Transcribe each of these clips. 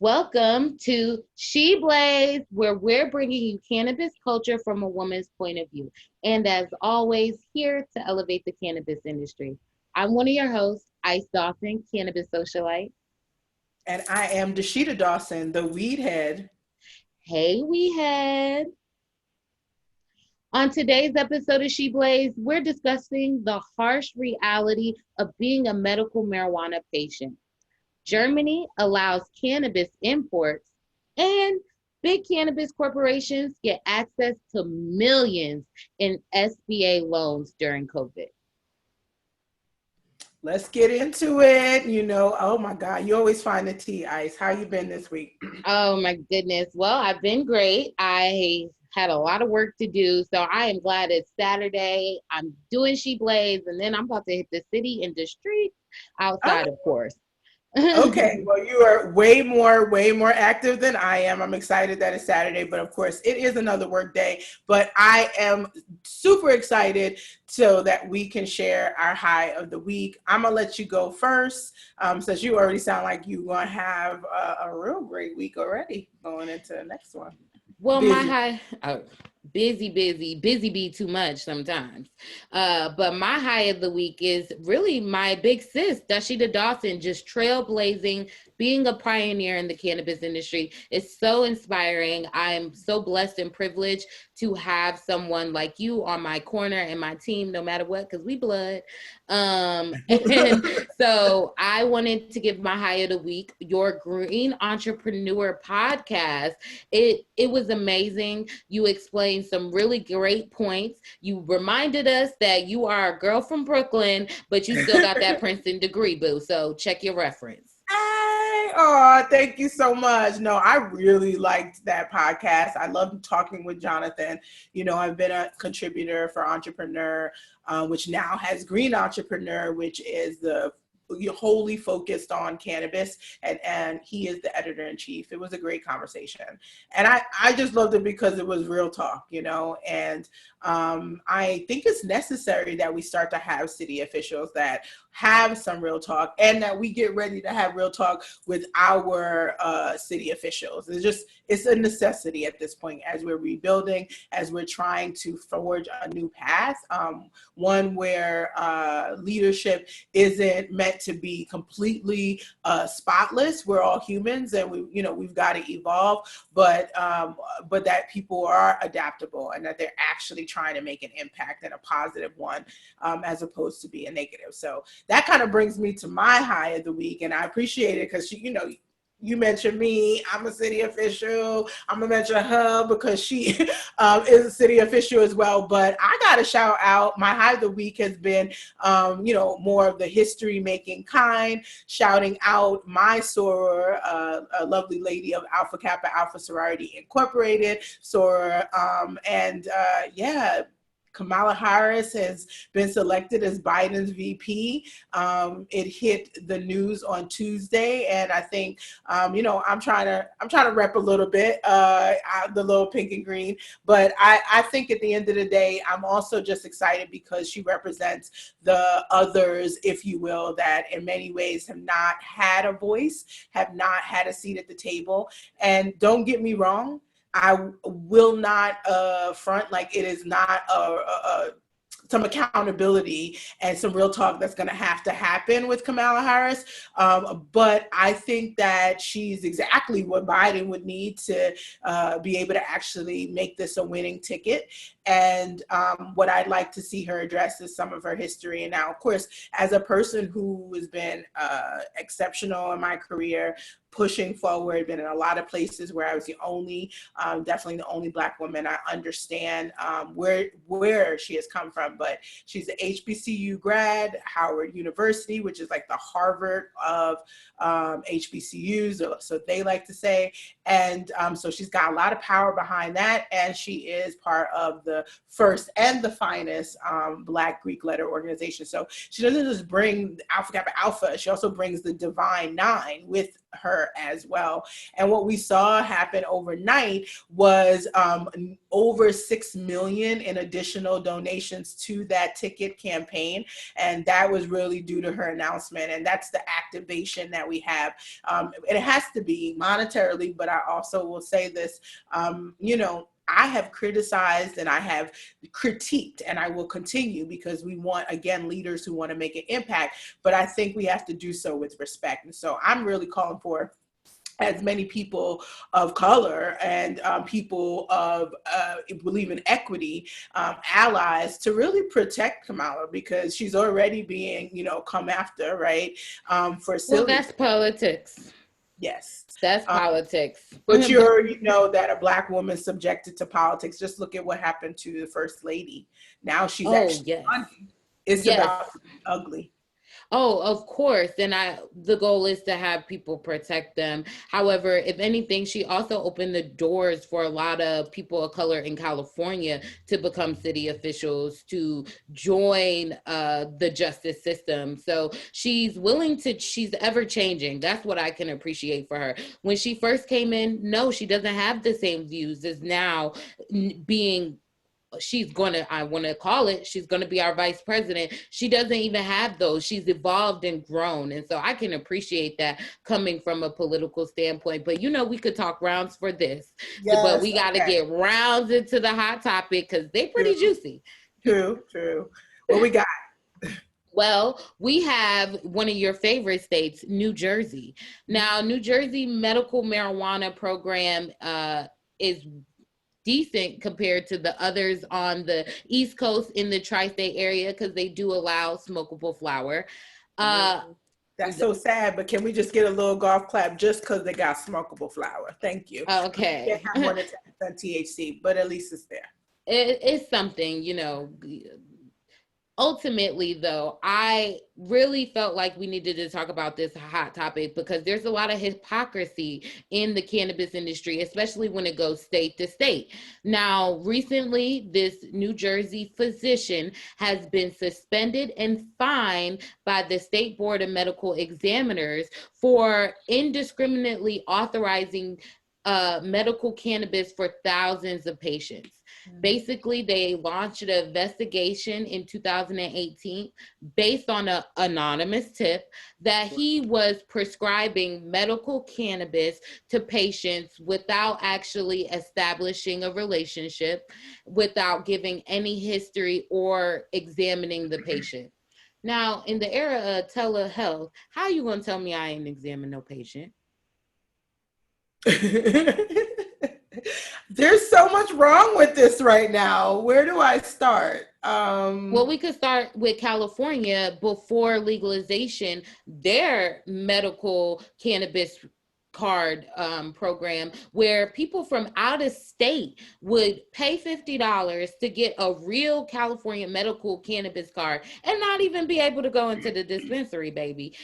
Welcome to She Blaze, where we're bringing you cannabis culture from a woman's point of view. And as always, here to elevate the cannabis industry. I'm one of your hosts, Ice Dawson, Cannabis Socialite. And I am Dasheeda Dawson, the WeedHead. Hey, WeedHead. On today's episode of She Blaze, we're discussing the harsh reality of being a medical marijuana patient. Germany allows cannabis imports, and big cannabis corporations get access to millions in SBA loans during COVID. Let's get into it. Oh my God, you always find the tea, Ice. How you been this week? Oh my goodness. Well, I've been great. I had a lot of work to do, so I am glad it's Saturday. I'm doing She Blaze, and then I'm about to hit the city and the streets outside, of course. Okay, well, you are way more active than I am. I'm excited that it's Saturday, but of course it is another work day. But I am super excited so that we can share our high of the week. I'm gonna let you go first, since you already sound like you're gonna have a real great week already going into the next one. Well, my high, busy be too much sometimes. But my high of the week is really my big sis, Dasheeda Dawson, just trailblazing, being a pioneer in the cannabis industry. It's so inspiring. I'm so blessed and privileged to have someone like you on my corner and my team, no matter what, because we blood. And so I wanted to give my high of the week, your Green Entrepreneur podcast. It was amazing. You explained some really great points. You reminded us that you are a girl from Brooklyn, but you still got that Princeton degree, boo. So check your reference. Oh, thank you so much. No, I really liked that podcast. I loved talking with Jonathan. I've been a contributor for Entrepreneur, which now has Green Entrepreneur, which is wholly focused on cannabis, and he is the editor-in-chief. It was a great conversation, and I just loved it because it was real talk, and I think it's necessary that we start to have city officials that have some real talk, and that we get ready to have real talk with our city officials. It's a necessity at this point as we're rebuilding, as we're trying to forge a new path, one where leadership isn't meant to be completely spotless. We're all humans, and we've got to evolve, but that people are adaptable and that they're actually trying to make an impact, and a positive one, as opposed to be a negative. So that kind of brings me to my high of the week, and I appreciate it because you mentioned me. I'm a city official. I'm gonna mention her because she is a city official as well. But I gotta shout out. My high of the week has been, more of the history making kind. Shouting out my soror, a lovely lady of Alpha Kappa Alpha Sorority Incorporated, soror, and Kamala Harris has been selected as Biden's VP. It hit the news on Tuesday, and I think I'm trying to rep a little bit, the little pink and green. But I think at the end of the day, I'm also just excited because she represents the others, if you will, that in many ways have not had a voice, have not had a seat at the table. And don't get me wrong, I will not front like it is not some accountability and some real talk that's going to happen with Kamala Harris. But I think that she's exactly what Biden would need to be able to actually make this a winning ticket. And what I'd like to see her address is some of her history. And now, of course, as a person who has been exceptional in my career, pushing forward, been in a lot of places where I was definitely the only Black woman. I understand where she has come from, but she's an HBCU grad, Howard University, which is like the Harvard of HBCUs, so they like to say. And so she's got a lot of power behind that, and she is part of the first and the finest Black Greek letter organization. So she doesn't just bring Alpha Kappa Alpha, she also brings the Divine Nine with her as well. And what we saw happen overnight was over 6 million in additional donations to that ticket campaign. And that was really due to her announcement. And that's the activation that we have. It has to be monetarily, but I also will say this, I have criticized and I have critiqued, and I will continue, because we want, again, leaders who want to make an impact, but I think we have to do so with respect. And so I'm really calling for as many people of color and people of believe in equity, allies, to really protect Kamala, because she's already being, come after, right? For silly. Well, that's politics. Yes. That's politics. But that a Black woman subjected to politics. Just look at what happened to the First Lady. Now she's it's about ugly. Oh, of course. And the goal is to have people protect them. However, if anything, she also opened the doors for a lot of people of color in California to become city officials, to join the justice system. So she's she's ever changing. That's what I can appreciate for her. When she first came in, no, she doesn't have the same views as now, being she's going to be our vice president. She doesn't even have those. She's evolved and grown. And so I can appreciate that coming from a political standpoint. But, we could talk rounds for this. Yes, but we got to get rounds into the hot topic, because they're pretty juicy. True. What we got? Well, we have one of your favorite states, New Jersey. Now, New Jersey medical marijuana program is decent compared to the others on the East Coast in the tri-state area, because they do allow smokable flower. That's so sad, but can we just get a little golf clap just because they got smokable flower? Thank you. Okay. They have more than 10% THC, but at least it's there. It's something, Ultimately, though, I really felt like we needed to talk about this hot topic, because there's a lot of hypocrisy in the cannabis industry, especially when it goes state to state. Now, recently, this New Jersey physician has been suspended and fined by the State Board of Medical Examiners for indiscriminately authorizing medical cannabis for thousands of patients. Basically, they launched an investigation in 2018 based on an anonymous tip that he was prescribing medical cannabis to patients without actually establishing a relationship, without giving any history or examining the patient. Now, in the era of telehealth, how you going to tell me I ain't examine no patient? There's so much wrong with this right now. Where do I start? Well, we could start with California. Before legalization, their medical cannabis card program, where people from out of state would pay $50 to get a real California medical cannabis card and not even be able to go into the dispensary, baby.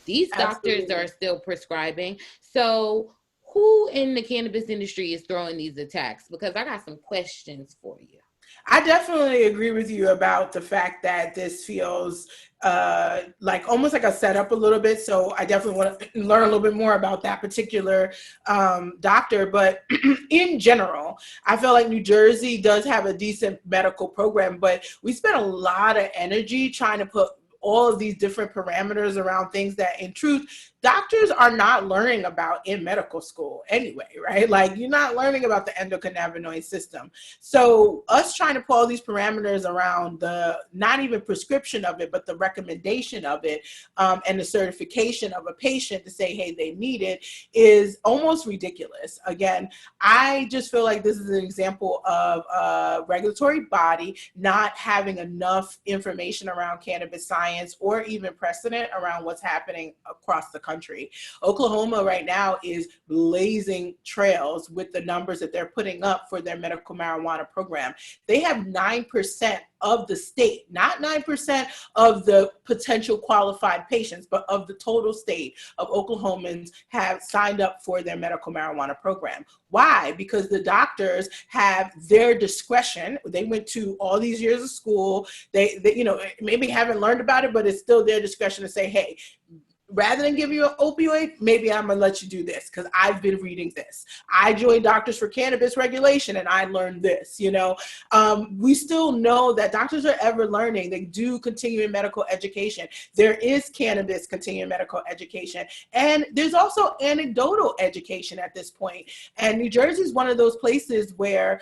These doctors are still prescribing. So who in the cannabis industry is throwing these attacks? Because I got some questions for you. I definitely agree with you about the fact that this feels like almost like a setup a little bit. So I definitely want to learn a little bit more about that particular doctor. But in general, I feel like New Jersey does have a decent medical program, but we spent a lot of energy trying to put all of these different parameters around things that in truth doctors are not learning about in medical school anyway, right? Like you're not learning about the endocannabinoid system. So us trying to put all these parameters around the, not even prescription of it, but the recommendation of it and the certification of a patient to say, hey, they need it is almost ridiculous. Again, I just feel like this is an example of a regulatory body not having enough information around cannabis science or even precedent around what's happening across the country. Oklahoma right now is blazing trails with the numbers that they're putting up for their medical marijuana program. They have 9% of the state, not 9% of the potential qualified patients, but of the total state of Oklahomans have signed up for their medical marijuana program. Why? Because the doctors have their discretion. They went to all these years of school. They maybe haven't learned about it, but it's still their discretion to say, hey, rather than give you an opioid, maybe I'm gonna let you do this because I've been reading this. I joined Doctors for Cannabis Regulation and I learned this, We still know that doctors are ever learning. They do continuing medical education. There is cannabis continuing medical education. And there's also anecdotal education at this point. And New Jersey is one of those places where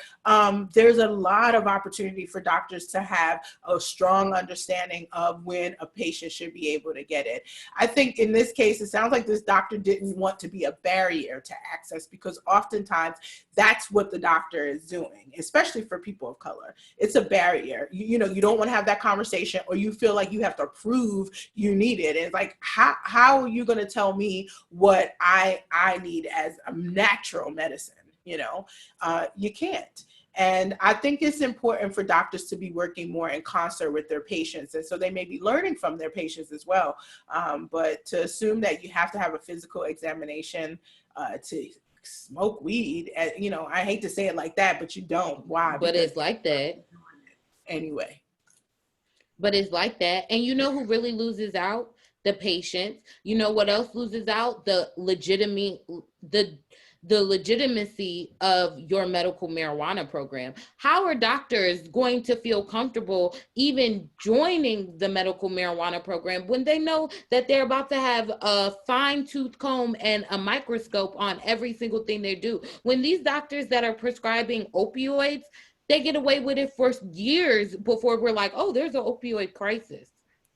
there's a lot of opportunity for doctors to have a strong understanding of when a patient should be able to get it. I think in this case, it sounds like this doctor didn't want to be a barrier to access, because oftentimes that's what the doctor is doing, especially for people of color. It's a barrier. You don't want to have that conversation, or you feel like you have to prove you need it. And it's like, how are you going to tell me what I need as a natural medicine? You can't. And I think it's important for doctors to be working more in concert with their patients. And so they may be learning from their patients as well. But to assume that you have to have a physical examination to smoke weed, I hate to say it like that, but you don't. Why? But it's like that. Anyway. But it's like that. And you know who really loses out? The patients. You know what else loses out? The legitimacy of your medical marijuana program. How are doctors going to feel comfortable even joining the medical marijuana program when they know that they're about to have a fine-tooth comb and a microscope on every single thing they do? When these doctors that are prescribing opioids, they get away with it for years before we're like, oh, there's an opioid crisis.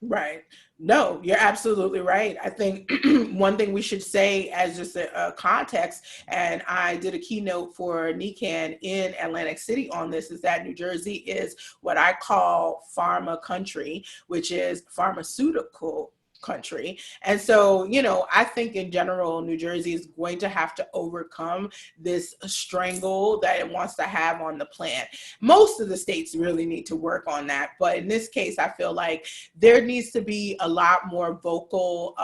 Right. No, you're absolutely right. I think one thing we should say as just a context, and I did a keynote for NECAN in Atlantic City on this, is that New Jersey is what I call pharma country, which is pharmaceutical country. And so, I think in general, New Jersey is going to have to overcome this strangle that it wants to have on the plant. Most of the states really need to work on that. But in this case, I feel like there needs to be a lot more vocal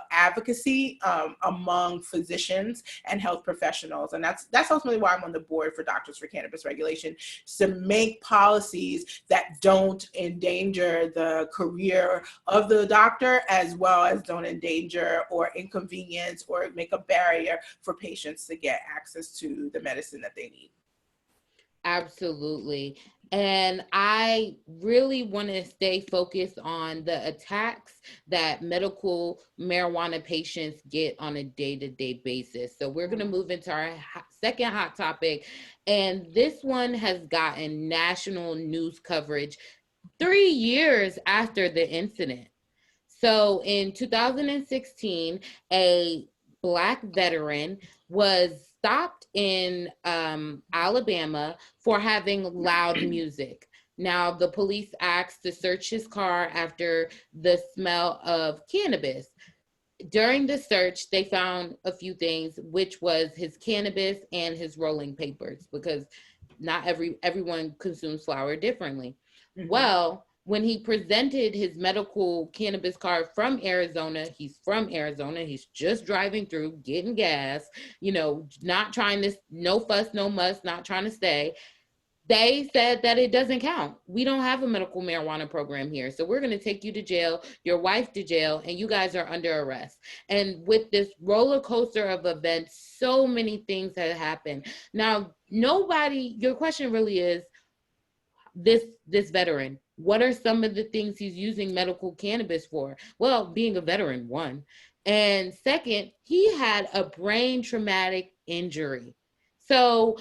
advocacy among physicians and health professionals. And that's ultimately why I'm on the board for Doctors for Cannabis Regulation, to make policies that don't endanger the career of the doctor, as well as don't endanger or inconvenience or make a barrier for patients to get access to the medicine that they need. Absolutely. And I really want to stay focused on the attacks that medical marijuana patients get on a day-to-day basis. So we're going to move into our second hot topic. And this one has gotten national news coverage 3 years after the incident. So in 2016, a Black veteran was stopped in Alabama for having loud music. Now, the police asked to search his car after the smell of cannabis. During the search, they found a few things, which was his cannabis and his rolling papers, because not everyone consumes flower differently. Mm-hmm. Well, when he presented his medical cannabis card from Arizona, he's from Arizona, he's just driving through, getting gas, not trying to, no fuss, no muss, not trying to stay. They said that it doesn't count. We don't have a medical marijuana program here. So we're going to take you to jail, your wife to jail, and you guys are under arrest. And with this roller coaster of events, so many things have happened. Now, your question really is, this veteran, what are some of the things he's using medical cannabis for? Well, being a veteran, one. And second, he had a brain traumatic injury. So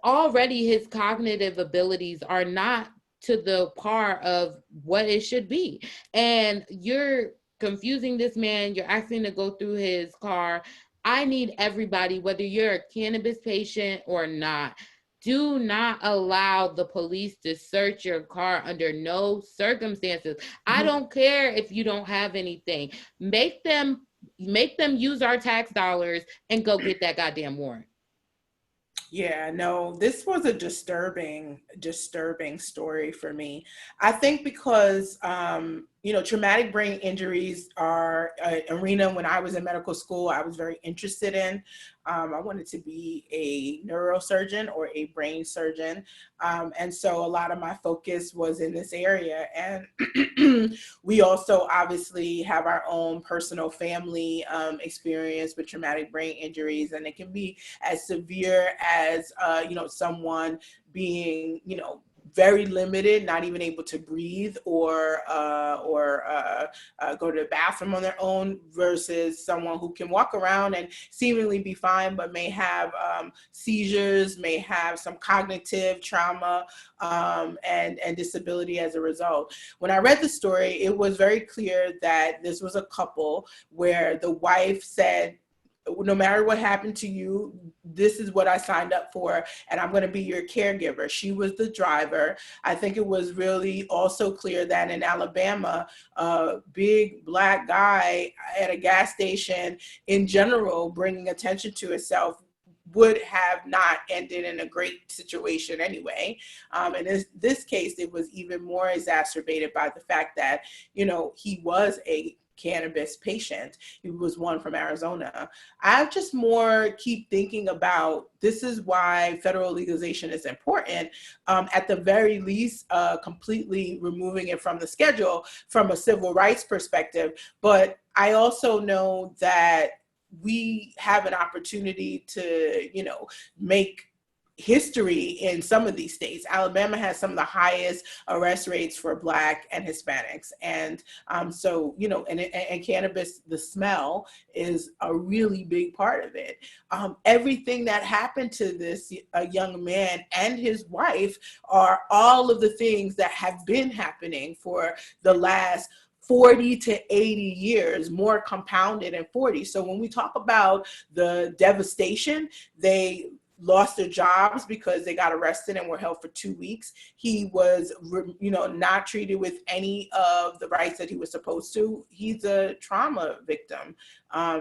already his cognitive abilities are not to the par of what it should be. And you're confusing this man, you're asking to go through his car. I need everybody, whether you're a cannabis patient or not, do not allow the police to search your car under no circumstances. I don't care if you don't have anything. Make them use our tax dollars and go get that goddamn warrant. Yeah, no, this was a disturbing story for me. I think because, traumatic brain injuries are an arena when I was in medical school I was very interested in. I wanted to be a neurosurgeon or a brain surgeon. And so a lot of my focus was in this area. And we also obviously have our own personal family experience with traumatic brain injuries. And it can be as severe as, someone being, very limited, not even able to breathe or go to the bathroom on their own, versus someone who can walk around and seemingly be fine, but may have seizures, may have some cognitive trauma and disability as a result. When I read the story, it was very clear that this was a couple where the wife said, no matter what happened to you, this is what I signed up for, and I'm going to be your caregiver. She was the driver. I think it was really also clear that in Alabama, a big Black guy at a gas station in general, bringing attention to itself, would have not ended in a great situation anyway. And in this case, it was even more exacerbated by the fact that, he was a cannabis patient. He was one from Arizona. I just more keep thinking about, this is why federal legalization is important. At the very least, completely removing it from the schedule from a civil rights perspective. But I also know that we have an opportunity to, make history in some of these states. Alabama has some of the highest arrest rates for Black and Hispanics. And so, and cannabis, the smell is a really big part of it. Everything that happened to this young man and his wife are all of the things that have been happening for the last 40 to 80 years, more compounded in 40. So when we talk about the devastation, they lost their jobs because they got arrested and were held for 2 weeks. He was, not treated with any of the rights that he was supposed to. He's a trauma victim.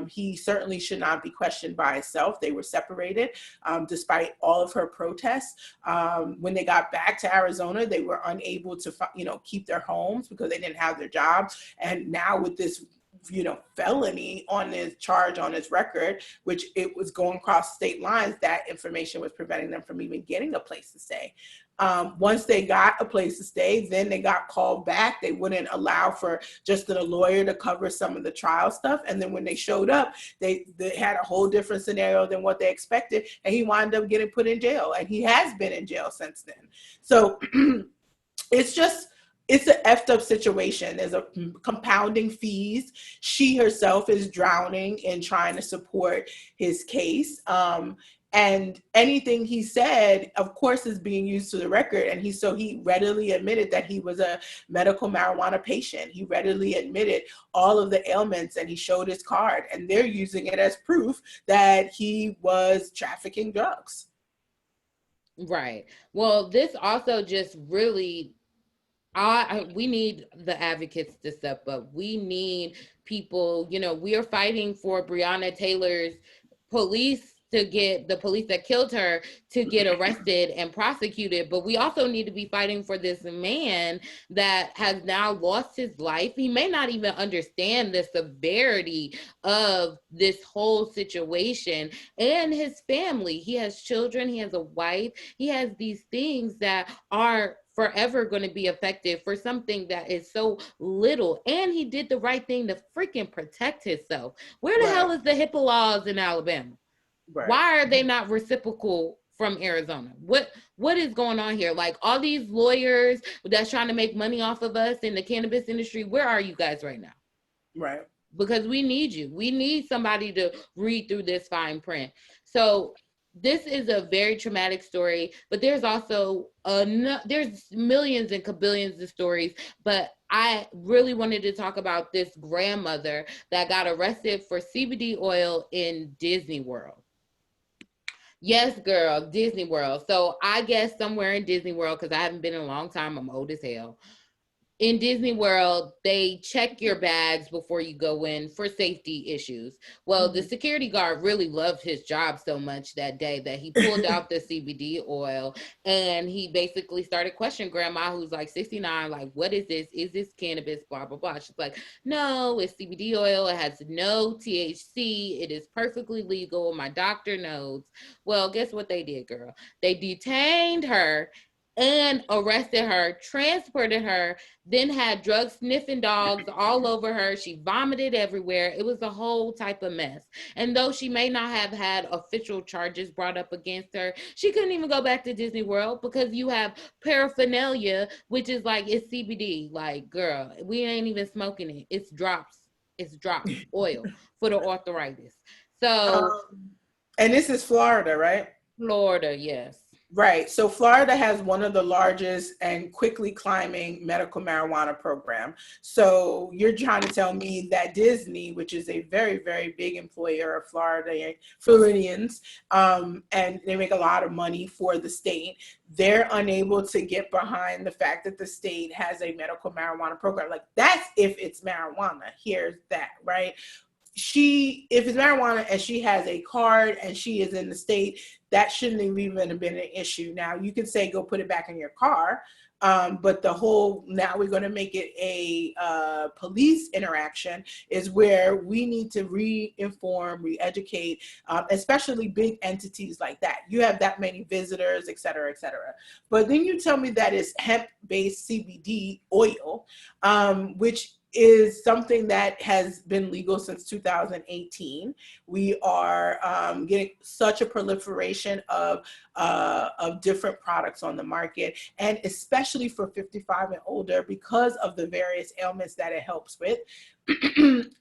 He certainly should not be questioned by himself. They were separated despite all of her protests. When they got back to Arizona, they were unable to, keep their homes because they didn't have their jobs. And now with this felony on his charge on his record, which it was going across state lines, that information was preventing them from even getting a place to stay. Once they got a place to stay, then they got called back. They wouldn't allow for just a lawyer to cover some of the trial stuff. And then when they showed up, they had a whole different scenario than what they expected. And he wound up getting put in jail. And he has been in jail since then. So it's an effed up situation. There's a compounding fees. She herself is drowning in trying to support his case. And anything he said, of course, is being used to the record. And he readily admitted that he was a medical marijuana patient. He readily admitted all of the ailments, and he showed his card. And they're using it as proof that he was trafficking drugs. Right. Well, this also just really, we need the advocates to step up. We need people, we are fighting for Breonna Taylor's police to get the police that killed her to get arrested and prosecuted. But we also need to be fighting for this man that has now lost his life. He may not even understand the severity of this whole situation, and his family. He has children, he has a wife, he has these things that are forever going to be effective for something that is so little. And he did the right thing to freaking protect himself. Where the hell is the HIPAA laws in Alabama? Right. Why are they not reciprocal from Arizona? What is going on here? Like, all these lawyers that's trying to make money off of us in the cannabis industry, where are you guys right now? Right. Because we need you. We need somebody to read through this fine print. So this is a very traumatic story, but there's also there's millions and kabillions of stories. But I really wanted to talk about this grandmother that got arrested for CBD oil in Disney World. Yes, girl, Disney World. So I guess somewhere in Disney World, because I haven't been in a long time, I'm old as hell. in Disney World, they check your bags before you go in for safety issues. Well, the security guard really loved his job so much that day that he pulled out the CBD oil and he basically started questioning grandma, who's like 69, like, what is this? Is this cannabis? Blah, blah, blah. She's like, no, it's CBD oil. It has no THC. It is perfectly legal. My doctor knows. Well, guess what they did, girl? They detained her and arrested her, transported her, then had drug sniffing dogs all over her. She vomited everywhere. It was a whole type of mess. And though she may not have had official charges brought up against her, she couldn't even go back to Disney World because you have paraphernalia, which is like, it's CBD. Like, girl, we ain't even smoking it. It's drops. It's drops oil for the arthritis. So, and this is Florida, right? Florida, yes. Right. So Florida has one of the largest and quickly climbing medical marijuana program. So you're trying to tell me that Disney, which is a very, very big employer of Floridians, and they make a lot of money for the state, they're unable to get behind the fact that the state has a medical marijuana program. Like, that's if it's marijuana. Here's that, right? If it's marijuana and she has a card and she is in the state, that shouldn't even have been an issue. Now, you can say, go put it back in your car. But the whole, now we're going to make it a police interaction, is where we need to re-inform, re-educate, especially big entities like that. You have that many visitors, et cetera, et cetera. But then you tell me that it's hemp-based CBD oil, which is something that has been legal since 2018. We are getting such a proliferation of different products on the market, and especially for 55 and older, because of the various ailments that it helps with.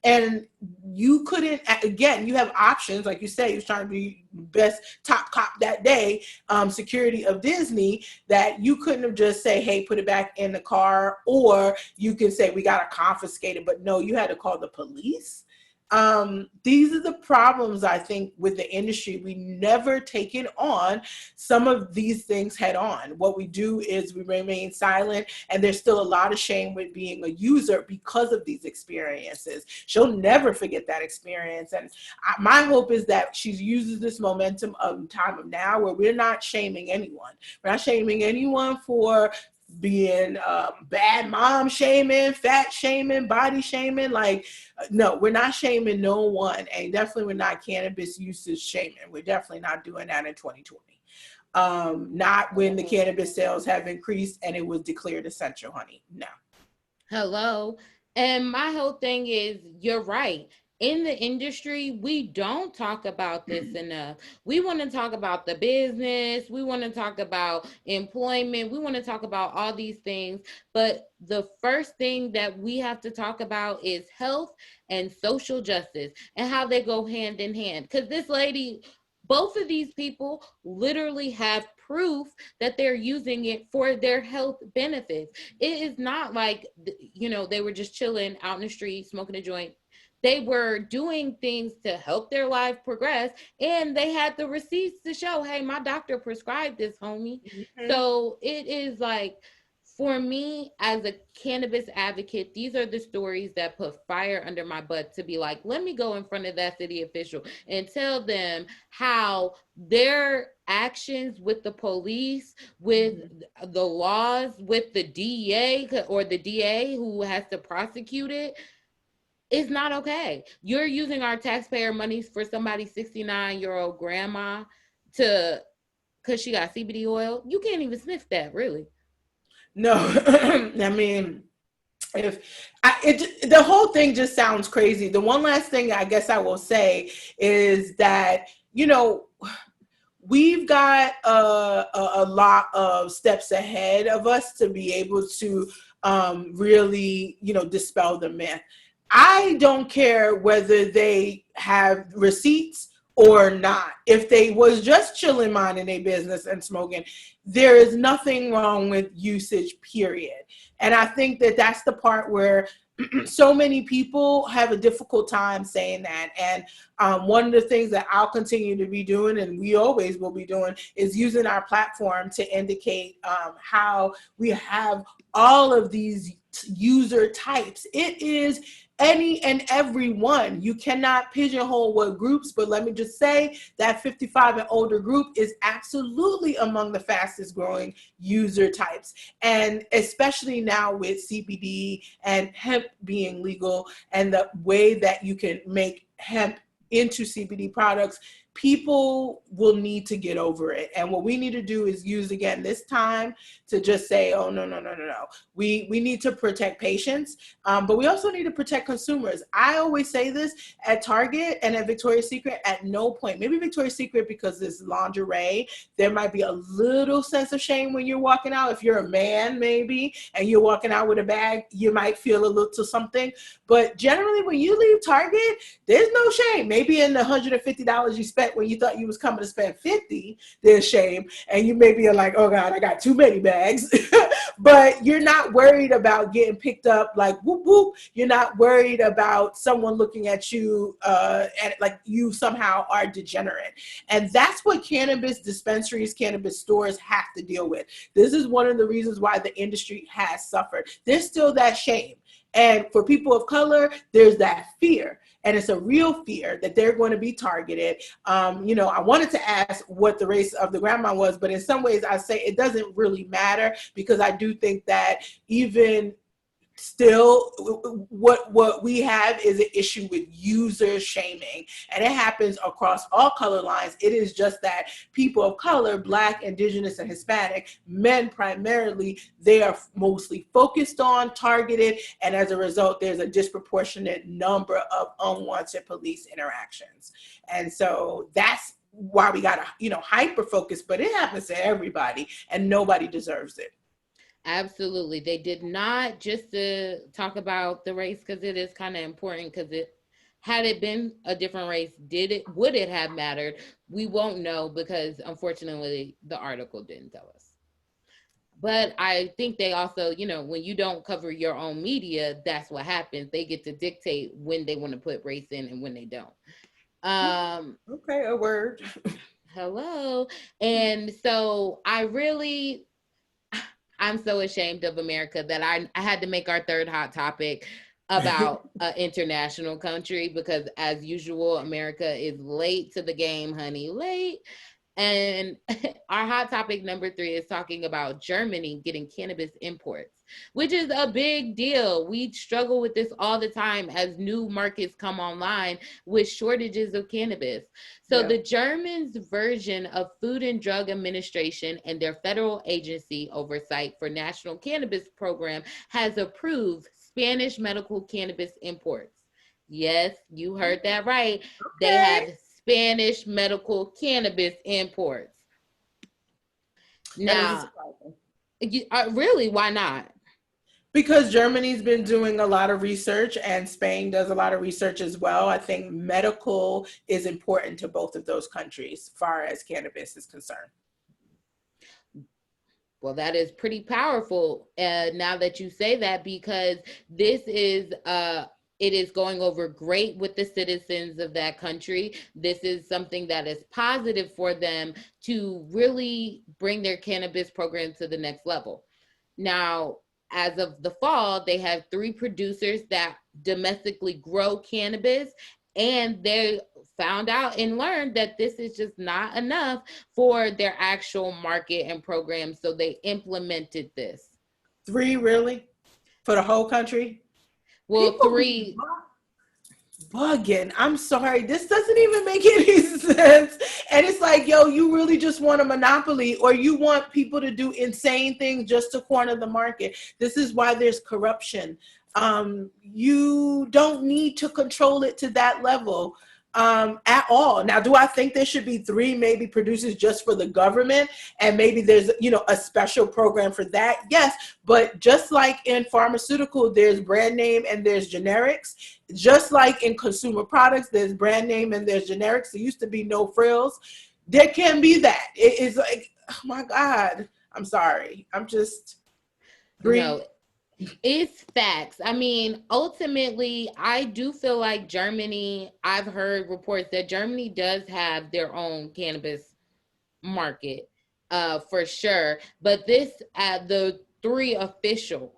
And you couldn't, again, you have options, like you say, you was trying to be best top cop that day, security of Disney, that you couldn't have just say, hey, put it back in the car, or you can say, we got to confiscate it. But no, you had to call the police. These are the problems, I think, with the industry. We never take it on some of these things head on. What we do is we remain silent, and there's still a lot of shame with being a user because of these experiences. She'll never forget that experience. And my hope is that she uses this momentum of time of now, where we're not shaming anyone. We're not shaming anyone for being bad mom shaming, fat shaming, body shaming. Like, no, we're not shaming no one, and definitely we're not cannabis usage shaming. We're definitely not doing that in 2020. Not when the cannabis sales have increased and it was declared essential, honey. No. Hello. And my whole thing is, you're right. In the industry, we don't talk about this enough. We want to talk about the business. We want to talk about employment. We want to talk about all these things. But the first thing that we have to talk about is health and social justice, and how they go hand in hand. Because this lady, both of these people literally have proof that they're using it for their health benefits. It is not like, they were just chilling out in the street, smoking a joint. They were doing things to help their life progress, and they had the receipts to show, hey, my doctor prescribed this, homie. Mm-hmm. So it is like, for me as a cannabis advocate, these are the stories that put fire under my butt to be like, let me go in front of that city official and tell them how their actions with the police, with the laws, with the DEA or the DA who has to prosecute it, it's not okay. You're using our taxpayer money for somebody's 69-year-old grandma because she got CBD oil. You can't even sniff that, really. No, I mean, the whole thing just sounds crazy. The one last thing I guess I will say is that, we've got a lot of steps ahead of us to be able to really, dispel the myth. I don't care whether they have receipts or not. If they was just chilling, minding their business and smoking, there is nothing wrong with usage, period. And I think that that's the part where so many people have a difficult time saying that. And one of the things that I'll continue to be doing, and we always will be doing, is using our platform to indicate how we have all of these user types. It is any and every one. You cannot pigeonhole what groups, but let me just say that 55 and older group is absolutely among the fastest growing user types. And especially now with CBD and hemp being legal and the way that you can make hemp into CBD products, people will need to get over it. And what we need to do is use, again, this time to just say, oh, no. We need to protect patients, but we also need to protect consumers. I always say this at Target and at Victoria's Secret, at no point, maybe Victoria's Secret because it's lingerie, there might be a little sense of shame when you're walking out. If you're a man, maybe, and you're walking out with a bag, you might feel a little something. But generally, when you leave Target, there's no shame. Maybe in the $150 you spent when you thought you was coming to spend $50, there's shame. And you maybe are like, oh God, I got too many bags. But you're not worried about getting picked up like whoop whoop. You're not worried about someone looking at you and like you somehow are degenerate. And that's what cannabis dispensaries, cannabis stores have to deal with. This is one of the reasons why the industry has suffered. There's still that shame. And for people of color, there's that fear. And it's a real fear that they're going to be targeted. I wanted to ask what the race of the grandma was, but in some ways I say it doesn't really matter, because I do think that even still what we have is an issue with user shaming, and it happens across all color lines. It is just that people of color, Black, Indigenous, and Hispanic, men primarily, they are mostly focused on, targeted, and as a result there's a disproportionate number of unwanted police interactions. And so that's why we got to hyper focus, but it happens to everybody and nobody deserves it. Absolutely. They did not, just to talk about the race, because it is kind of important, because had it been a different race, would it have mattered? We won't know, because unfortunately the article didn't tell us. But I think they also, when you don't cover your own media, that's what happens. They get to dictate when they want to put race in and when they don't. Okay, a word. Hello. And so I'm so ashamed of America that I had to make our third hot topic about an international country, because as usual, America is late to the game, honey, late. And our hot topic number 3 is talking about Germany getting cannabis imports, which is a big deal. We struggle with this all the time as new markets come online with shortages of cannabis. So The Germans' version of Food and Drug Administration and their federal agency oversight for national cannabis program has approved Spanish medical cannabis imports. Yes, you heard that right. Okay. They have Spanish medical cannabis imports. Now, really, why not? Because Germany's been doing a lot of research and Spain does a lot of research as well. I think medical is important to both of those countries as far as cannabis is concerned. Well, that is pretty powerful now that you say that, because this is it is going over great with the citizens of that country. This is something that is positive for them to really bring their cannabis program to the next level. Now, as of the fall, they have 3 producers that domestically grow cannabis, and they found out and learned that this is just not enough for their actual market and program. So they implemented this. 3 really? For the whole country? Well, people 3. Bugging. I'm sorry. This doesn't even make any sense. And it's like, yo, you really just want a monopoly, or you want people to do insane things just to corner the market. This is why there's corruption. You don't need to control it to that level at all. Now, do I think there should be 3 maybe producers just for the government, and maybe there's a special program for that? Yes, but just like in pharmaceutical, there's brand name and there's generics. Just like in consumer products, there's brand name and there's generics. There used to be no frills. There can be that. It's like, oh my God, I'm sorry. I'm just. No, It's facts. I mean, ultimately, I do feel like Germany, I've heard reports that Germany does have their own cannabis market, for sure. But this, the three official.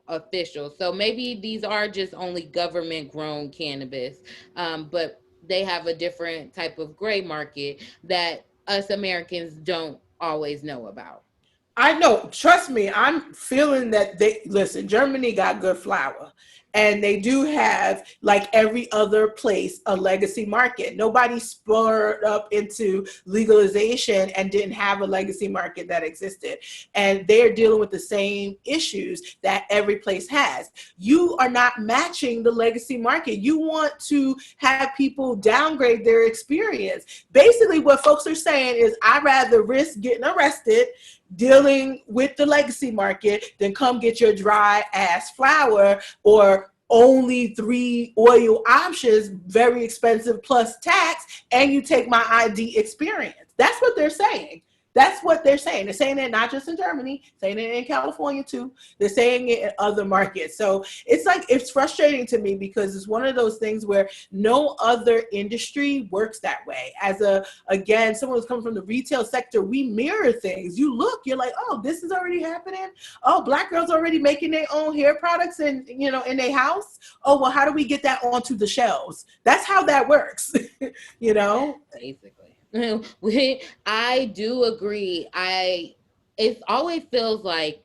So maybe these are just only government grown cannabis, but they have a different type of gray market that us Americans don't always know about. I know, trust me, I'm feeling that they listen, Germany got good flour. And they do have, like every other place, a legacy market. Nobody spurred up into legalization and didn't have a legacy market that existed. And they're dealing with the same issues that every place has. You are not matching the legacy market. You want to have people downgrade their experience. Basically, what folks are saying is, I'd rather risk getting arrested dealing with the legacy market than come get your dry ass flour or only 3 oil options, very expensive plus tax, and you take my ID experience. That's what they're saying. That's what they're saying. They're saying it not just in Germany, saying it in California too. They're saying it in other markets. So it's like, it's frustrating to me because it's one of those things where no other industry works that way. As again, someone who's coming from the retail sector, we mirror things. You look, you're like, oh, this is already happening. Oh, Black girls already making their own hair products and, you know, in their house. Oh, well, how do we get that onto the shelves? That's how that works, you know? Basically. I do agree. It always feels like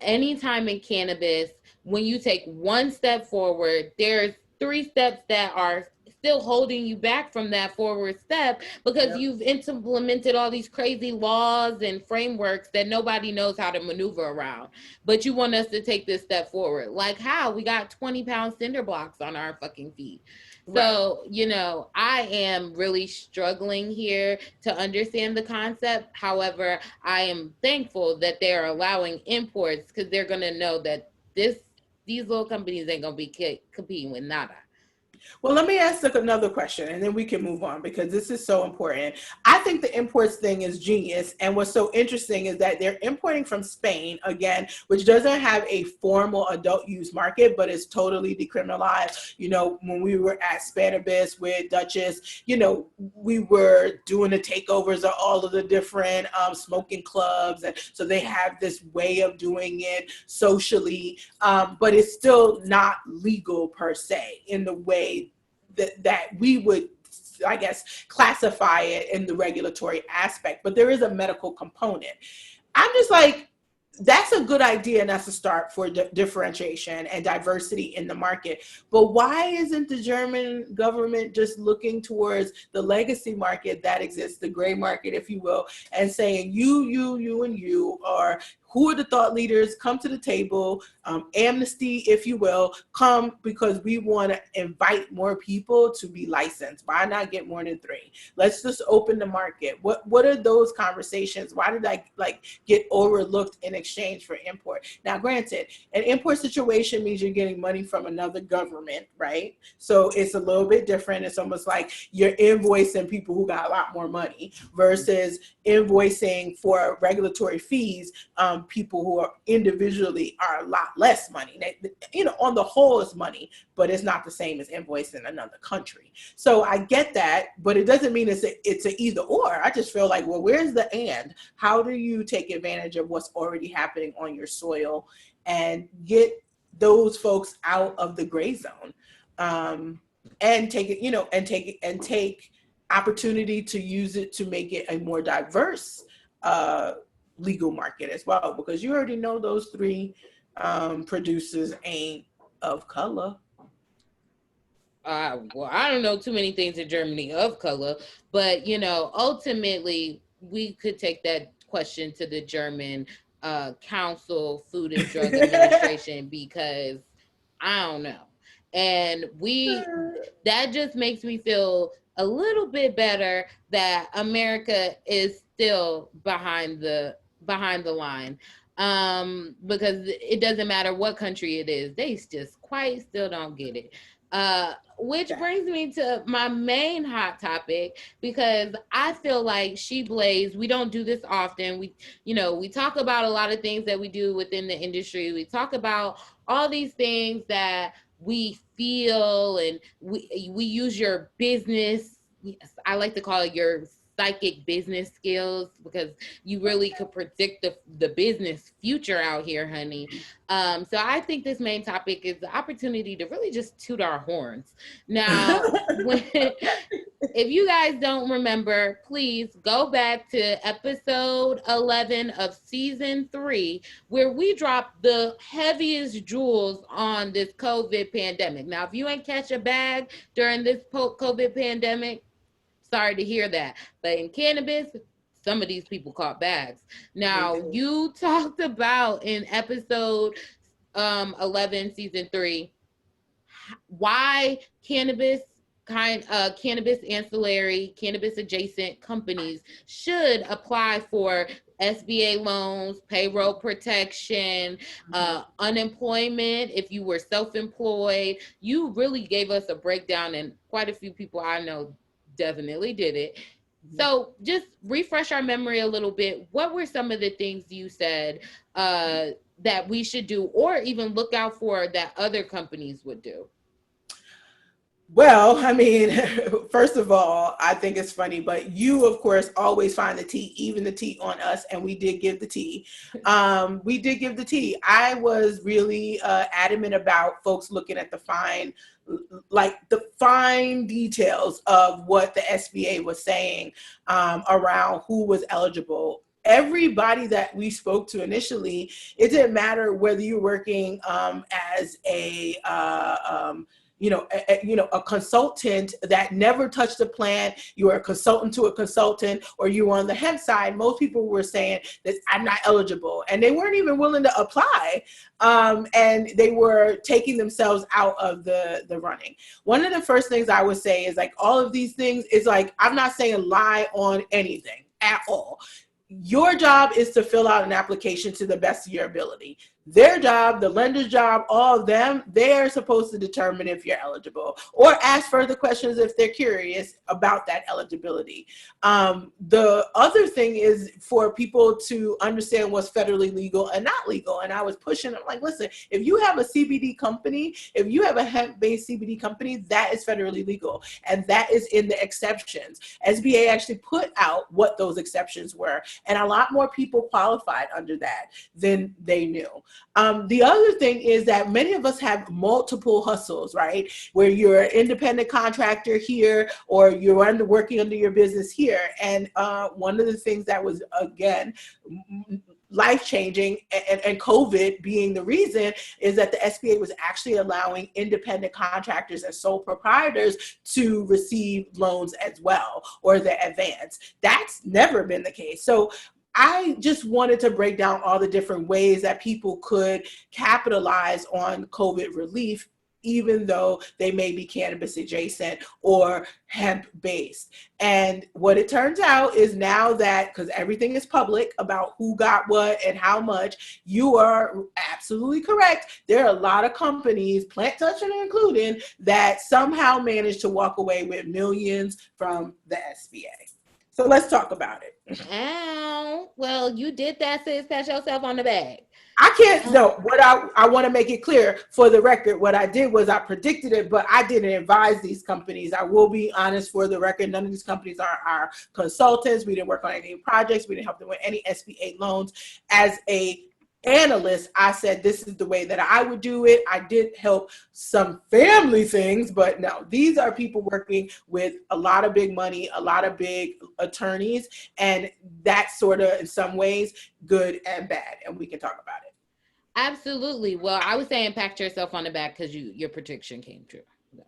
anytime in cannabis, when you take one step forward, there's 3 steps that are still holding you back from that forward step because Yep. you've implemented all these crazy laws and frameworks that nobody knows how to maneuver around. But you want us to take this step forward. Like how we got 20-pound cinder blocks on our fucking feet. Right. So, I am really struggling here to understand the concept. However, I am thankful that they're allowing imports because they're going to know that these little companies ain't going to be competing with nada. Well, let me ask another question and then we can move on because this is so important. I think the imports thing is genius. And what's so interesting is that they're importing from Spain, again, which doesn't have a formal adult use market, but is totally decriminalized. You know, when we were at Cannabis with Duchess, you know, we were doing the takeovers of all of the different smoking clubs. And so they have this way of doing it socially, but it's still not legal per se in the way that we would, I guess, classify it in the regulatory aspect, but there is a medical component. I'm just like, that's a good idea and that's a start for differentiation and diversity in the market. But why isn't the German government just looking towards the legacy market that exists, the gray market, if you will, and saying you, and you are who are the thought leaders, come to the table, amnesty, if you will, come because we want to invite more people to be licensed. Why not get more than 3? Let's just open the market. What are those conversations? Why did I get overlooked in exchange for import? Now, granted, an import situation means you're getting money from another government, right? So it's a little bit different. It's almost like you're invoicing people who got a lot more money versus invoicing for regulatory fees. People who are individually are a lot less money. They, on the whole it's money, but it's not the same as invoicing another country. So I get that, but it doesn't mean it's a either or. I just feel like, well, where's the and? How do you take advantage of what's already happening on your soil and get those folks out of the gray zone, and take it, and take opportunity to use it to make it a more diverse legal market as well, because you already know those 3 producers ain't of color. Well, I don't know too many things in Germany of color, but ultimately we could take that question to the German Council, Food and Drug Administration, because I don't know. And that just makes me feel a little bit better that America is still behind the line. Because it doesn't matter what country it is, they just quite still don't get it. Which brings me to my main hot topic, because I feel like She Blaze, we don't do this often. We talk about a lot of things that we do within the industry. We talk about all these things that we feel, and we use your business. Yes, I like to call it your psychic business skills, because you really could predict the business future out here, honey. So I think this main topic is the opportunity to really just toot our horns. Now, if you guys don't remember, please go back to episode 11 of season 3, where we dropped the heaviest jewels on this COVID pandemic. Now, if you ain't catch a bag during this COVID pandemic, sorry to hear that. But in cannabis, some of these people caught bags. Now, you talked about in episode 11, season 3, why cannabis ancillary, cannabis adjacent companies should apply for SBA loans, payroll protection, unemployment if you were self-employed. You really gave us a breakdown, and quite a few people I know definitely did it. So just refresh our memory a little bit. What were some of the things you said that we should do, or even look out for, that other companies would do? Well, I mean, first of all, I think it's funny, but you, of course, always find the tea, even the tea on us, and we did give the tea. We did give the tea. I was really adamant about folks looking at the fine details of what the SBA was saying around who was eligible. Everybody that we spoke to initially, it didn't matter whether you're working as a consultant that never touched a plant, you were a consultant to a consultant, or you were on the hemp side. Most people were saying that I'm not eligible, and they weren't even willing to apply, and they were taking themselves out of the running. One of the first things I would say is, like, all of these things is, like, I'm not saying lie on anything at all. Your job is to fill out an application to the best of your ability. Their job, the lender's job, all of them, they're supposed to determine if you're eligible, or ask further questions if they're curious about that eligibility. The other thing is for people to understand what's federally legal and not legal. And I was pushing, I'm like, listen, if you have a CBD company, if you have a hemp-based CBD company, that is federally legal. And that is in the exceptions. SBA actually put out what those exceptions were. And a lot more people qualified under that than they knew. The other thing is that many of us have multiple hustles, right? Where you're an independent contractor here, or you're working under your business here. And one of the things that was, again, life-changing, and COVID being the reason, is that the SBA was actually allowing independent contractors and sole proprietors to receive loans as well, or the advance. That's never been the case. So I just wanted to break down all the different ways that people could capitalize on COVID relief, even though they may be cannabis adjacent or hemp based. And what it turns out is, now that, because everything is public about who got what and how much, you are absolutely correct. There are a lot of companies, plant touching including, that somehow managed to walk away with millions from the SBA. So let's talk about it. Ow. Well, you did that, sis. Pat yourself on the back. I can't, no, what I want to make it clear for the record, what I did was I predicted it, but I didn't advise these companies. I will be honest, for the record, none of these companies are our consultants. We didn't work on any projects. We didn't help them with any SBA loans. As a analyst, I said this is the way that I would do it. I did help some family things, but no, these are people working with a lot of big money, a lot of big attorneys, and that's sort of, in some ways, good and bad, and we can talk about it. Absolutely. Well, I was saying pat yourself on the back because your prediction came true.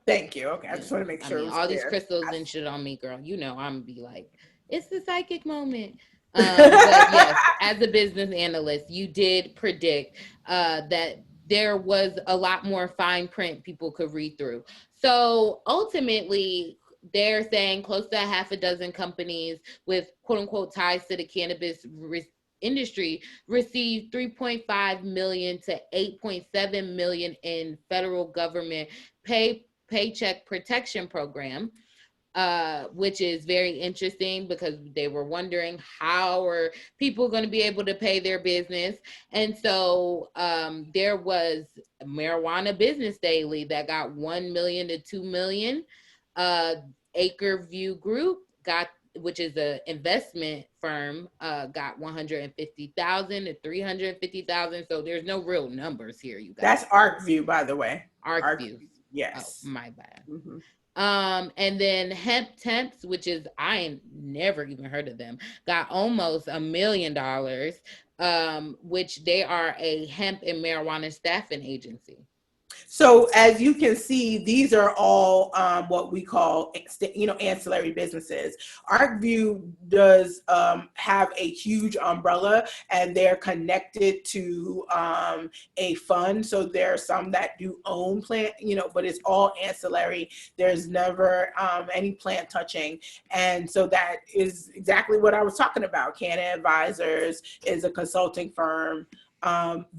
Thank you. Okay, I just want to make sure. I mean, all these crystals and shit on me, girl. You know, I'm gonna be like, it's the psychic moment. But yes, as a business analyst, you did predict that there was a lot more fine print people could read through. So ultimately, they're saying close to a half a dozen companies with quote unquote ties to the cannabis industry received 3.5 million to 8.7 million in federal government Paycheck Protection Program, which is very interesting because they were wondering how are people going to be able to pay their business. And so there was Marijuana Business Daily that got 1 million to 2 million. Acre View Group got, which is an investment firm, got 150,000 to 350,000. So there's no real numbers here, you guys. That's ArcView, by the way. ArcView. Yes. Oh, my bad. And then Hemp Temps, which is, I ain't never even heard of them, got almost $1 million, which they are a hemp and marijuana staffing agency. So as you can see, these are all what we call, ancillary businesses. ArcView does have a huge umbrella, and they're connected to a fund. So there are some that do own plant, but it's all ancillary. There's never any plant touching. And so that is exactly what I was talking about. Canna Advisors is a consulting firm.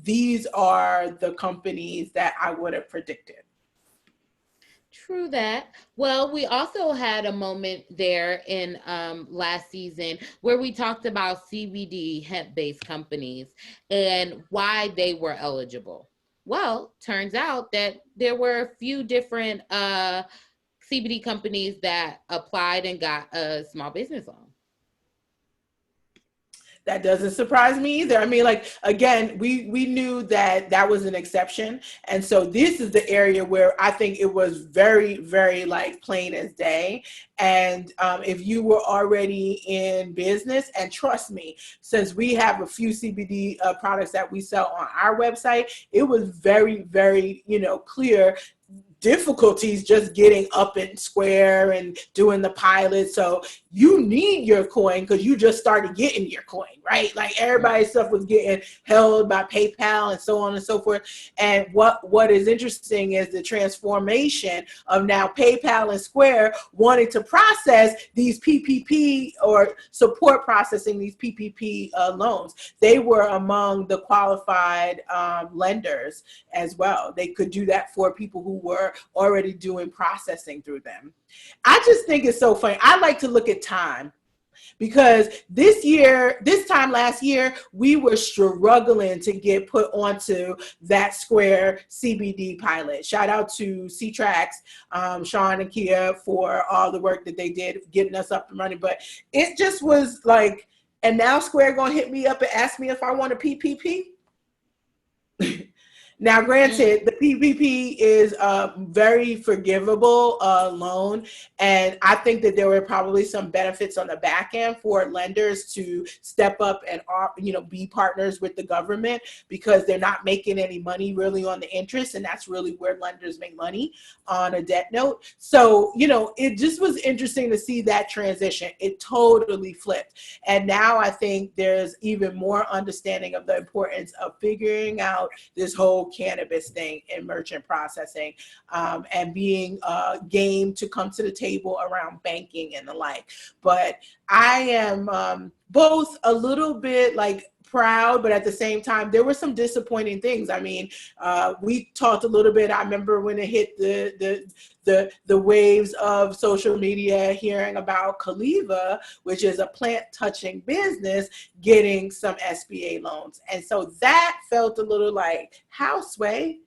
These are the companies that I would have predicted. True that. Well, we also had a moment there in last season where we talked about CBD hemp-based companies and why they were eligible. Well, turns out that there were a few different CBD companies that applied and got a small business loan. That doesn't surprise me either. I mean, again, we knew that was an exception. And so this is the area where I think it was very, very plain as day. And if you were already in business, and trust me, since we have a few CBD products that we sell on our website, it was very, very, clear difficulties just getting up and square and doing the pilot. So you need your coin because you just started getting your coin, right? Everybody's stuff was getting held by PayPal and so on and so forth. And what is interesting is the transformation of now PayPal and Square wanting to process these PPP or support processing these PPP loans. They were among the qualified lenders as well. They could do that for people who were already doing processing through them. I just think it's so funny. I like to look at time, because this time last year, we were struggling to get put onto that Square CBD pilot. Shout out to C-Trax, Sean and Kia, for all the work that they did getting us up and running. But it just was and now Square gonna hit me up and ask me if I want a PPP? Now, granted, the PPP is a very forgivable loan, and I think that there were probably some benefits on the back end for lenders to step up and be partners with the government, because they're not making any money really on the interest, and that's really where lenders make money on a debt note. So, it just was interesting to see that transition. It totally flipped, and now I think there's even more understanding of the importance of figuring out this whole cannabis thing in merchant processing, and being game to come to the table around banking and the like. But I am both a little bit proud, but at the same time, there were some disappointing things. I mean, we talked a little bit. I remember when it hit the waves of social media, hearing about Khalifa, which is a plant-touching business, getting some SBA loans. And so that felt a little how, Sway?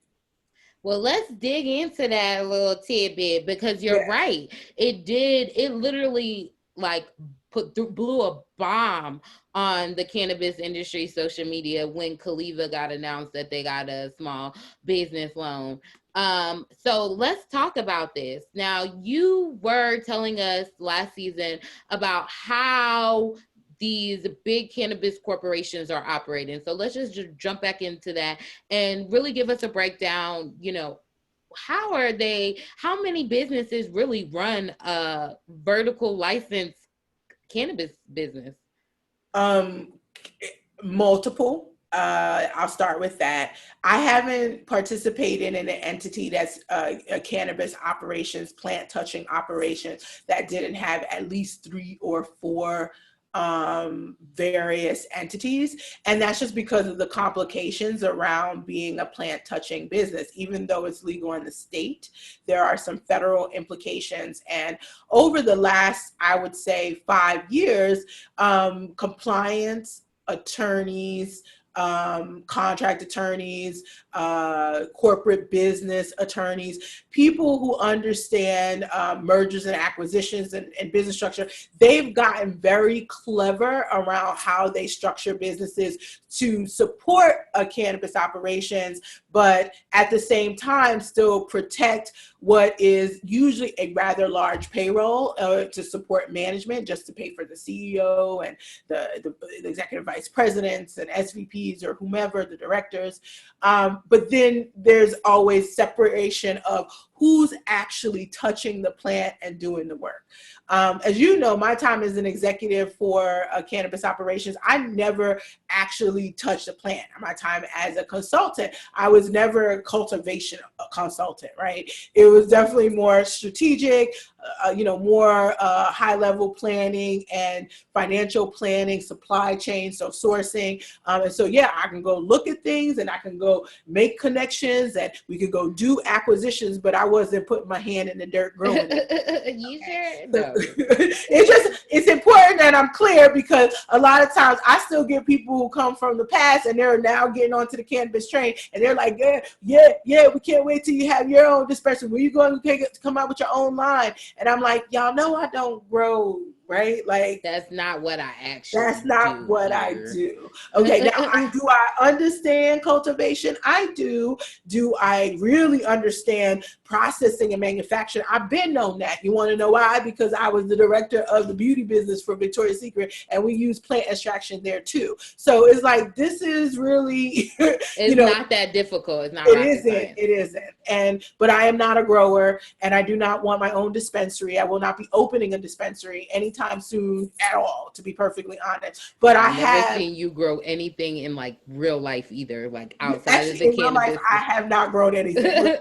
Well, let's dig into that a little tidbit, because you're right. It literally blew a bomb on the cannabis industry social media when Khalifa got announced that they got a small business loan. So let's talk about this. Now, you were telling us last season about how these big cannabis corporations are operating. So let's just jump back into that and really give us a breakdown. How many businesses really run a vertical license cannabis business? Multiple. I'll start with that. I haven't participated in an entity that's a cannabis operations, plant touching operations, that didn't have at least 3 or 4 various entities. And that's just because of the complications around being a plant touching business. Even though it's legal in the state, there are some federal implications. And over the last, I would say, 5 years, compliance attorneys, contract attorneys, corporate business attorneys, people who understand mergers and acquisitions and business structure, they've gotten very clever around how they structure businesses to support cannabis operations, but at the same time still protect what is usually a rather large payroll to support management, just to pay for the CEO and the executive vice presidents and SVPs or whomever, the directors. But then there's always separation of who's actually touching the plant and doing the work. As you know, my time as an executive for Cannabis Operations, I never actually touched a plant. My time as a consultant, I was never a cultivation consultant, right? It was definitely more strategic, more high-level planning and financial planning, supply chain, so sourcing. And so, yeah, I can go look at things and I can go make connections and we could go do acquisitions, but I wasn't putting my hand in the dirt growing it. You sure? So, No. it's important that I'm clear, because a lot of times I still get people who come from the past and they're now getting onto the cannabis train and they're like, yeah, we can't wait till you have your own dispensary. When you going to come out with your own line? And I'm like, y'all know I don't grow, right? Like, that's not what I actually that's not do what here. I do. Okay, now do I understand cultivation? I do. Do I really understand processing and manufacturing? I've been known that. You want to know why? Because I was the director of the beauty business for Victoria's Secret, and we use plant extraction there too. So it's like, this is really, it's not that difficult. It's not. It isn't. But I am not a grower, and I do not want my own dispensary. I will not be opening a dispensary anytime soon at all, to be perfectly honest. But I've never seen you grow anything in like real life either, like outside of the in cannabis. my life, I have not grown anything.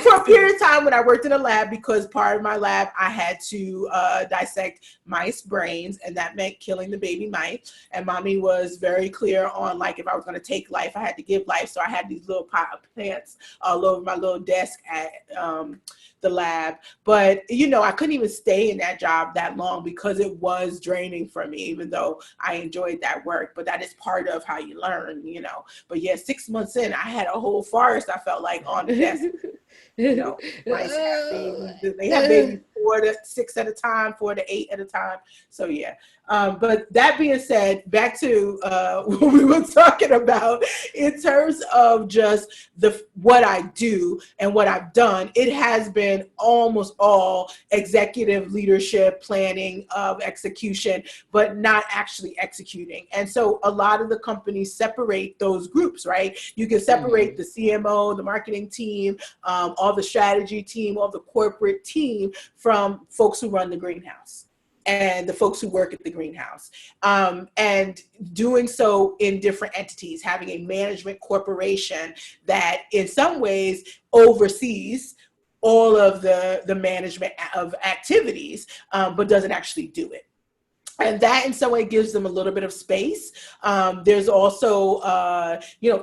For a period of time when I worked in a lab, because part of my lab, I had to dissect mice brains, and that meant killing the baby mice. And mommy was very clear on, like, if I was going to take life, I had to give life. So I had these little pot of plants all over my little desk at the lab. But, I couldn't even stay in that job that long because it was draining for me, even though I enjoyed that work. But that is part of how you learn, But yeah, 6 months in, I had a whole forest, I felt like, on the desk. Mice have babies. They have babies 4 to 6 at a time, 4 to 8 at a time. So yeah. But that being said, back to what we were talking about in terms of just what I do and what I've done. It has been almost all executive leadership, planning of execution, but not actually executing. And so a lot of the companies separate those groups, right? You can separate the CMO, the marketing team, all the strategy team, all the corporate team from folks who run the greenhouse and the folks who work at the greenhouse, and doing so in different entities, having a management corporation that in some ways oversees all of the management of activities, but doesn't actually do it. And that in some way gives them a little bit of space. There's also,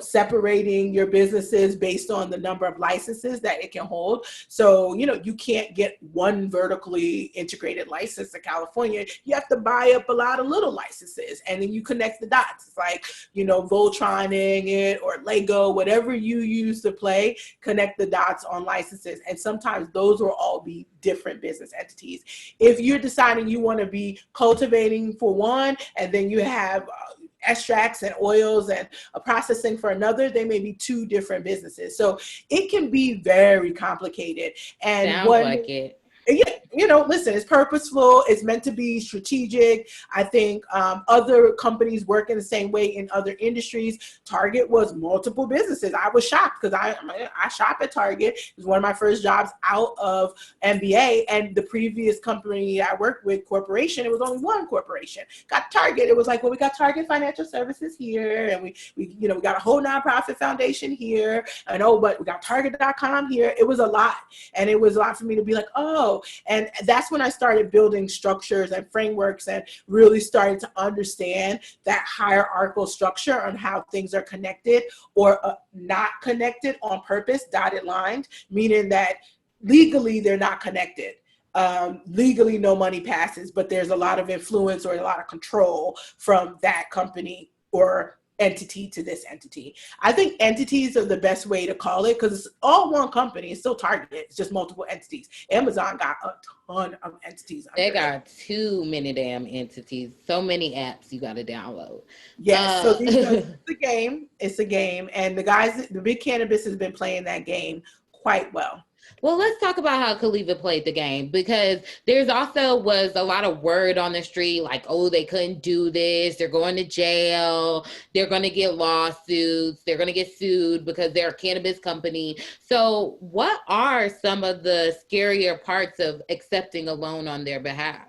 separating your businesses based on the number of licenses that it can hold. So, you can't get one vertically integrated license in California. You have to buy up a lot of little licenses, and then you connect the dots. It's like, Voltroning it or Lego, whatever you use to play, connect the dots on licenses. And sometimes those will all be different business entities. If you're deciding you want to be cultivating for one, and then you have extracts and oils and processing for another, they may be 2 different businesses. So it can be very complicated. And sounds like it. Listen, it's purposeful. It's meant to be strategic. I think other companies work in the same way in other industries. Target was multiple businesses. I was shocked because I shop at Target. It was one of my first jobs out of MBA. And the previous company I worked with, corporation, it was only one corporation. Got Target. It was like, well, we got Target Financial Services here, and we got a whole nonprofit foundation here. But we got Target.com here. It was a lot. And it was a lot for me to be like, oh, go. And that's when I started building structures and frameworks and really started to understand that hierarchical structure on how things are connected or not connected on purpose, dotted lines, meaning that legally they're not connected. Legally no money passes, but there's a lot of influence or a lot of control from that company or entity to this entity. I think entities are the best way to call it because it's all one company. It's still Target. It's just multiple entities. Amazon got a ton of entities. They got too many damn entities. So many apps you got to download. Yes. So it's a game. It's a game. And the big cannabis has been playing that game quite well. Well, let's talk about how Khalifa played the game, because there's also was a lot of word on the street like, oh, they couldn't do this. They're going to jail. They're going to get lawsuits. They're going to get sued because they're a cannabis company. So what are some of the scarier parts of accepting a loan on their behalf?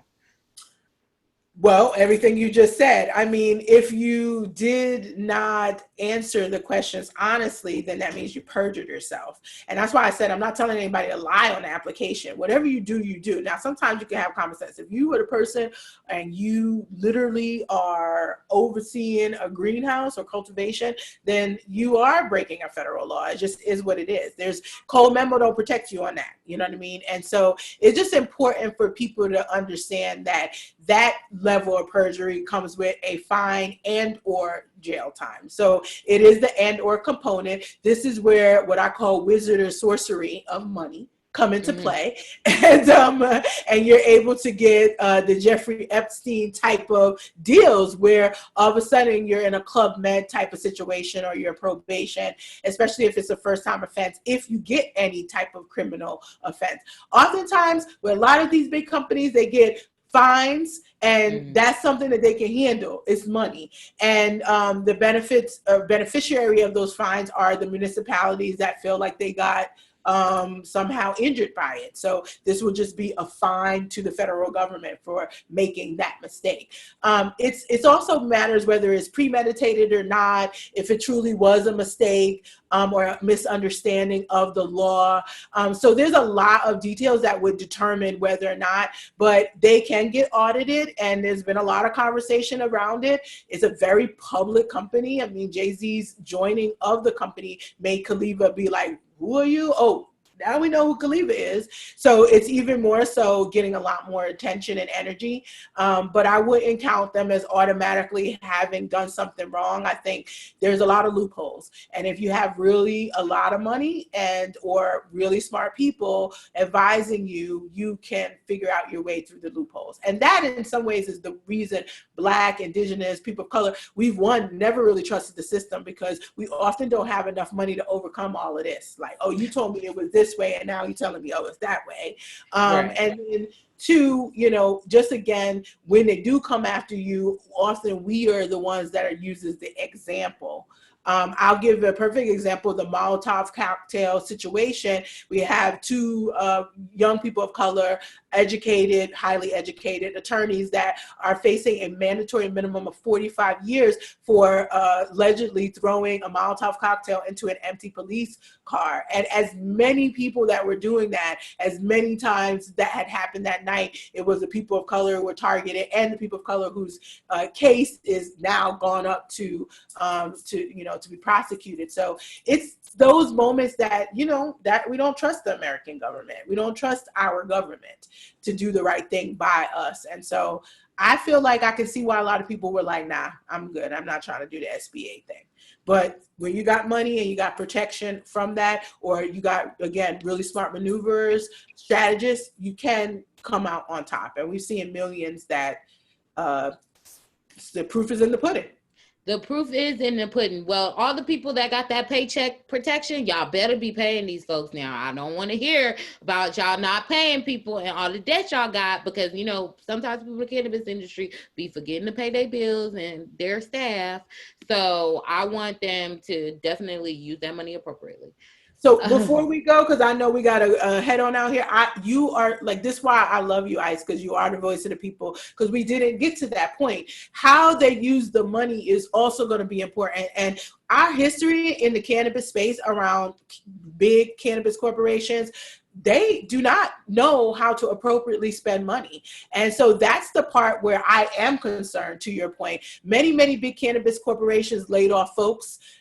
Well, everything you just said. I mean, if you did not answer the questions honestly, then that means you perjured yourself. And that's why I said I'm not telling anybody to lie on the application. Whatever you do, you do. Now, sometimes you can have common sense. If you were the person and you literally are overseeing a greenhouse or cultivation, then you are breaking a federal law. It just is what it is. There's Code Memo don't protect you on that. You know what I mean? And so it's just important for people to understand that that level of perjury comes with a fine and or jail time. So it is the and or component. This is where what I call wizard or sorcery of money come into play, and you're able to get the Jeffrey Epstein type of deals where all of a sudden you're in a Club Med type of situation or you're probation, especially if it's a first time offense, if you get any type of criminal offense. Oftentimes with a lot of these big companies, they get fines, and that's something that they can handle. It's money. And the beneficiary of those fines are the municipalities that feel like they got somehow injured by it. So this will just be a fine to the federal government for making that mistake. It's also matters whether it's premeditated or not, if it truly was a mistake or a misunderstanding of the law. So there's a lot of details that would determine whether or not, but they can get audited, and there's been a lot of conversation around it. It's a very public company. I mean, Jay-Z's joining of the company made Khalifa be like, who are you? Oh, now we know who Khalifa is. So it's even more so getting a lot more attention and energy. But I wouldn't count them as automatically having done something wrong. I think there's a lot of loopholes. And if you have really a lot of money and or really smart people advising you, you can figure out your way through the loopholes. And that in some ways is the reason Black, Indigenous, people of color, we've never really trusted the system, because we often don't have enough money to overcome all of this. Like, oh, you told me it was this way, and now you're telling me, oh, it's that way. Right. And then two, just again, when they do come after you, often we are the ones that are used as the example. I'll give a perfect example, the Molotov cocktail situation. We have two young people of color, educated, highly educated attorneys that are facing a mandatory minimum of 45 years for allegedly throwing a Molotov cocktail into an empty police car. And as many people that were doing that, as many times that had happened that night, it was the people of color who were targeted and the people of color whose case is now gone up to be prosecuted. So it's those moments that, that we don't trust the American government. We don't trust our government to do the right thing by us. And so I feel like I can see why a lot of people were like, nah, I'm good. I'm not trying to do the SBA thing. But when you got money and you got protection from that, or you got, again, really smart maneuvers, strategists, you can come out on top. And we've seen millions that the proof is in the pudding. The proof is in the pudding. Well, all the people that got that paycheck protection, y'all better be paying these folks now. I don't want to hear about y'all not paying people and all the debt y'all got, because, sometimes people in the cannabis industry be forgetting to pay their bills and their staff. So I want them to definitely use that money appropriately. So before we go, because I know we got to head on out here, you are like, this is why I love you, Ice, because you are the voice of the people, because we didn't get to that point. How they use the money is also going to be important. And our history in the cannabis space around big cannabis corporations, they do not know how to appropriately spend money. And so that's the part where I am concerned, to your point. Many, many big cannabis corporations laid off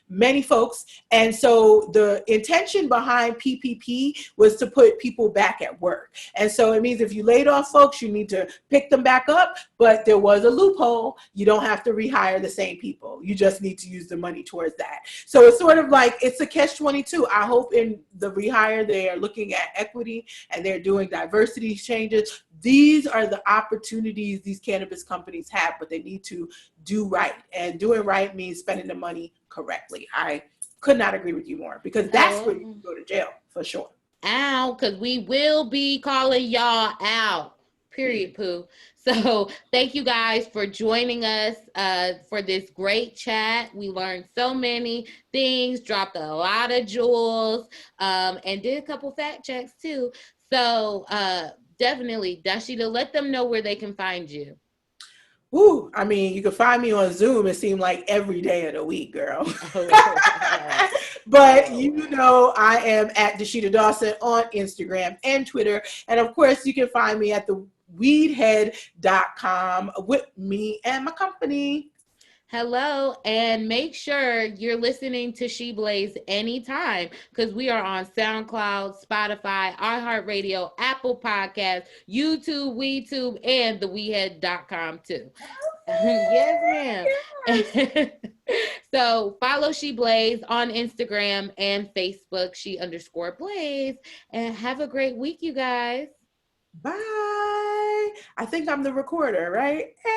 many folks. And so the intention behind PPP was to put people back at work. And so it means if you laid off folks, you need to pick them back up. But there was a loophole. You don't have to rehire the same people. You just need to use the money towards that. So it's sort of like, it's a catch-22. I hope in the rehire, they are looking at equity and they're doing diversity changes. These are the opportunities these cannabis companies have, but they need to do right. And doing right means spending the money correctly. I could not agree with you more, because that's where you can go to jail for sure. Ow, because we will be calling y'all out. Period, Pooh. So thank you guys for joining us for this great chat. We learned so many things, dropped a lot of jewels, and did a couple fact checks too. So definitely, Dasheeda, let them know where they can find you. Ooh, I mean, you can find me on Zoom. It seemed like every day of the week, girl. But you know, I am at Dasheeda Dawson on Instagram and Twitter. And of course, you can find me at the WeedHead.com with me and my company. Hello, and make sure you're listening to She Blaze anytime, because we are on SoundCloud, Spotify, iHeartRadio, Apple Podcasts, YouTube, WeTube, and the WeedHead.com too. Yes, ma'am. Yes. So follow She Blaze on Instagram and Facebook, She_Blaze, and have a great week, you guys. Bye. I think I'm the recorder, right? Hey.